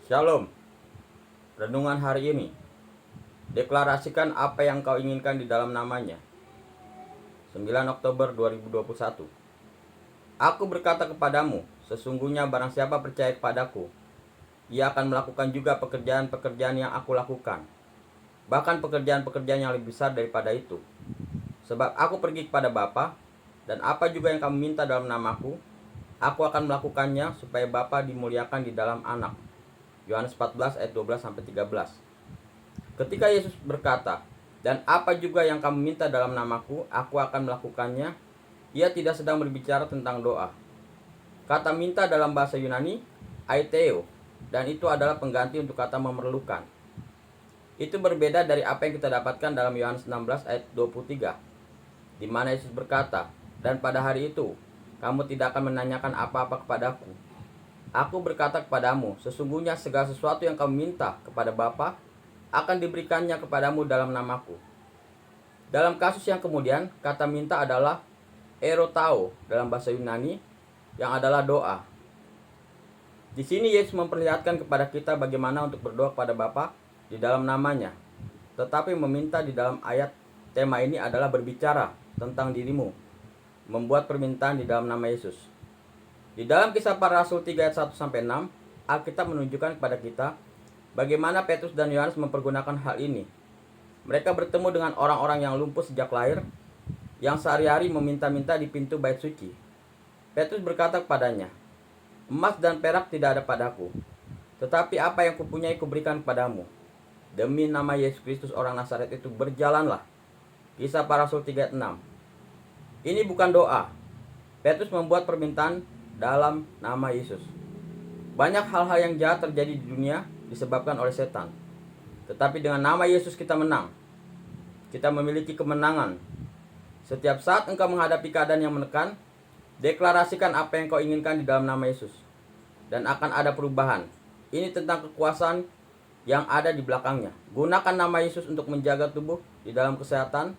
Shalom. Renungan hari ini. Deklarasikan apa yang kau inginkan di dalam namanya. 9 Oktober 2021. Aku berkata kepadamu, sesungguhnya barang siapa percaya kepadaku, ia akan melakukan juga pekerjaan-pekerjaan yang aku lakukan. Bahkan pekerjaan-pekerjaan yang lebih besar daripada itu. Sebab aku pergi kepada Bapa, dan apa juga yang kamu minta dalam namaku, aku akan melakukannya supaya Bapa dimuliakan di dalam Anak. Yohanes 14 ayat 12-13. Ketika Yesus berkata, dan apa juga yang kamu minta dalam namaku, aku akan melakukannya, ia tidak sedang berbicara tentang doa. Kata minta dalam bahasa Yunani, aiteo, dan itu adalah pengganti untuk kata memerlukan. Itu berbeda dari apa yang kita dapatkan dalam Yohanes 16 ayat 23, di mana Yesus berkata, dan pada hari itu, kamu tidak akan menanyakan apa-apa kepadaku. Aku berkata kepadamu, sesungguhnya segala sesuatu yang kamu minta kepada Bapa akan diberikannya kepadamu dalam namaku. Dalam kasus yang kemudian, kata minta adalah erotao dalam bahasa Yunani, yang adalah doa. Di sini Yesus memperlihatkan kepada kita bagaimana untuk berdoa kepada Bapa di dalam namanya. Tetapi meminta di dalam ayat tema ini adalah berbicara tentang dirimu, membuat permintaan di dalam nama Yesus. Di dalam Kisah Para Rasul 3 ayat 1-6, Alkitab menunjukkan kepada kita bagaimana Petrus dan Yohanes mempergunakan hal ini. Mereka bertemu dengan orang-orang yang lumpuh sejak lahir, yang sehari-hari meminta-minta di pintu bait suci. Petrus berkata kepadanya, emas dan perak tidak ada padaku, tetapi apa yang kupunyai kuberikan kepadamu. Demi nama Yesus Kristus orang Nazaret itu berjalanlah. Kisah Para Rasul 3 ayat 6. Ini bukan doa. Petrus membuat permintaan dalam nama Yesus. Banyak hal-hal yang jahat terjadi di dunia disebabkan oleh setan. Tetapi dengan nama Yesus kita menang. Kita memiliki kemenangan. Setiap saat engkau menghadapi keadaan yang menekan, deklarasikan apa yang kau inginkan di dalam nama Yesus. Dan akan ada perubahan. Ini tentang kekuasaan yang ada di belakangnya. Gunakan nama Yesus untuk menjaga tubuh di dalam kesehatan,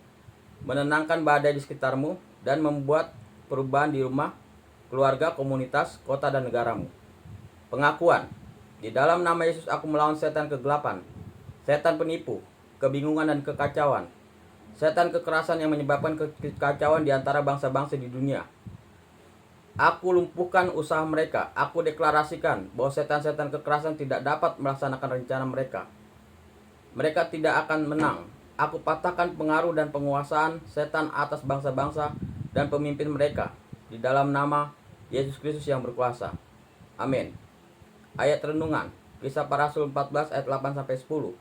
menenangkan badai di sekitarmu, dan membuat perubahan di rumah, keluarga, komunitas, kota, dan negaramu. Pengakuan. Di dalam nama Yesus aku melawan setan kegelapan, setan penipu, kebingungan dan kekacauan, setan kekerasan yang menyebabkan kekacauan di antara bangsa-bangsa di dunia. Aku lumpuhkan usaha mereka. Aku deklarasikan bahwa setan-setan kekerasan tidak dapat melaksanakan rencana mereka. Mereka tidak akan menang. Aku patahkan pengaruh dan penguasaan setan atas bangsa-bangsa dan pemimpin mereka di dalam nama Yesus Kristus yang berkuasa. Amin. Ayat renungan, Kisah Para Rasul 14 ayat 8-10.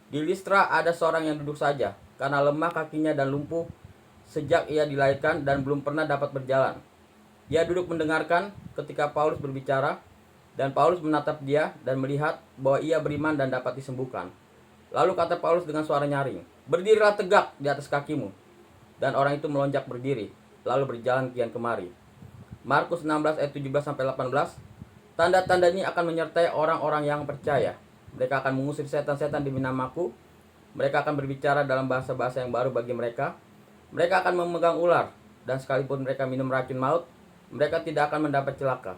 Di Listra ada seorang yang duduk saja, karena lemah kakinya dan lumpuh sejak ia dilahirkan dan belum pernah dapat berjalan. Ia duduk mendengarkan ketika Paulus berbicara, dan Paulus menatap dia dan melihat bahwa ia beriman dan dapat disembuhkan. Lalu kata Paulus dengan suara nyaring, berdirilah tegak di atas kakimu. Dan orang itu melonjak berdiri, lalu berjalan kian kemari. Markus 16 ayat 17-18. Tanda-tanda ini akan menyertai orang-orang yang percaya. Mereka akan mengusir setan-setan demi namaku. Mereka akan berbicara dalam bahasa-bahasa yang baru bagi mereka. Mereka akan memegang ular, dan sekalipun mereka minum racun maut, mereka tidak akan mendapat celaka.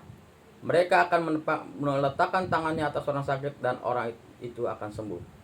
Mereka akan meletakkan tangannya atas orang sakit, dan orang itu akan sembuh.